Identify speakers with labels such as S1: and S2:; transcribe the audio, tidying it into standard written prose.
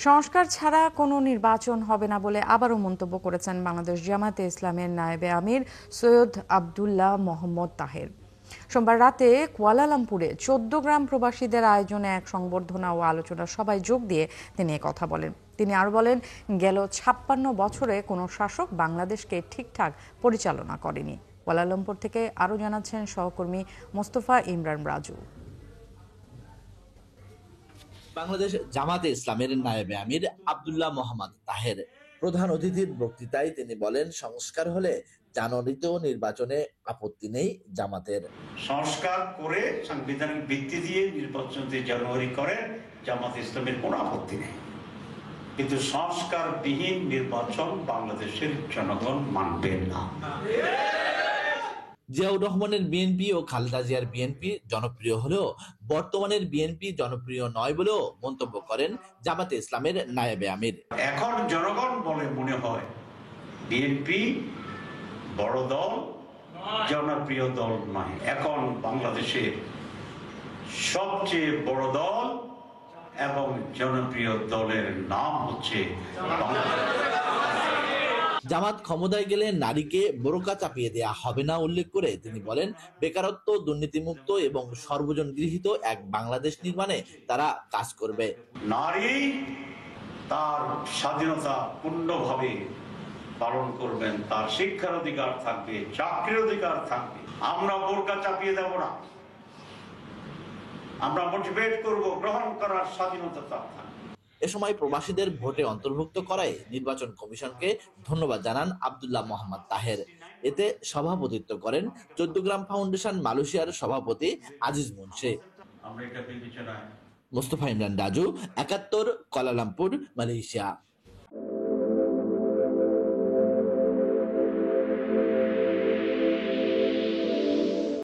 S1: সংস্কার ছাড়া কোনো নির্বাচন হবে না বলে আবারও মন্তব্য করেছেন বাংলাদেশ জামায়াতে ইসলামের নায়েবে আমির সৈয়দ আব্দুল্লাহ মোহাম্মদ তাহের। সোমবার রাতে কুয়ালালামপুরে ১৪ গ্রাম প্রবাসীদের আয়োজনে এক সংবর্ধনা ও আলোচনা সভায় যোগ দিয়ে তিনি কথা বলেন। তিনি আরও বলেন, গেল ৫৬ বছরে কোনো শাসক বাংলাদেশকে ঠিকঠাক পরিচালনা করেনি। কুয়ালালামপুর থেকে আরও জানাচ্ছেন সহকর্মী মোস্তফা ইমরান রাজু।
S2: বাংলাদেশ জামাতে ইসলামের নায়েবে আমির আব্দুল্লাহ মোহাম্মদ তাহের প্রধান অতিথির বক্তৃতায় তিনি বলেন, সংস্কার হলে জানুয়ারিতেও নির্বাচনে আপত্তি নেই জামাতের।
S3: সংস্কার করে সাংবিধানিক ভিত্তি দিয়ে নির্বাচন জানুয়ারি করে জামাত ইসলামের কোনো আপত্তি নেই, কিন্তু সংস্কারবিহীন নির্বাচন বাংলাদেশের জনগণ মানবে না।
S2: জিয়াউর রহমানের বিএনপি ও খালেদা জিয়ার বিএনপি জনপ্রিয় হলেও বর্তমানের বিএনপি জনপ্রিয় নয় বলেও মন্তব্য করেন জামাতে ইসলামের নায়েবে আমির।
S3: এখন জনগণ বলে মনে হয় বিএনপি বড় দল, জনপ্রিয় দল নয়। এখন বাংলাদেশের সবচেয়ে বড় দল এবং জনপ্রিয় দলের নাম হচ্ছে
S2: জামাত ক্ষমতায় গেলে নারীকে বোরকা চাপিয়ে দেয়া হবে না উল্লেখ করে তিনি বলেন, বেকারত্ব, দুর্নীতিমুক্ত এবং সর্বজন গৃহীত এক বাংলাদেশ নির্মাণে তারা কাজ করবে।
S3: নারী তার স্বাধীনতা পূর্ণভাবে পালন করবেন, তার শিক্ষার অধিকার থাকবে, চাকরির অধিকার থাকবে। আমরা বোরকা চাপিয়ে দেব না, আমরা মোটিভেট করব, গ্রহণ করার স্বাধীনতা তার থাকবে।
S2: এ সময় প্রবাসীদের ভোটে অন্তর্ভুক্ত করায় নির্বাচন কমিশনকে ধন্যবাদ জানান আব্দুল্লাহ মোহাম্মদ তাহের। এতে সভাপতিত্ব করেন ১৪ গ্রাম ফাউন্ডেশন মালয়েশিয়ার সভাপতি আজিজ মুন্সি।
S3: আমরা এটা বিবেচনায়
S2: মোস্তফা ইমরান রাজু, ৭১, কুয়ালালামপুর, মালয়েশিয়া।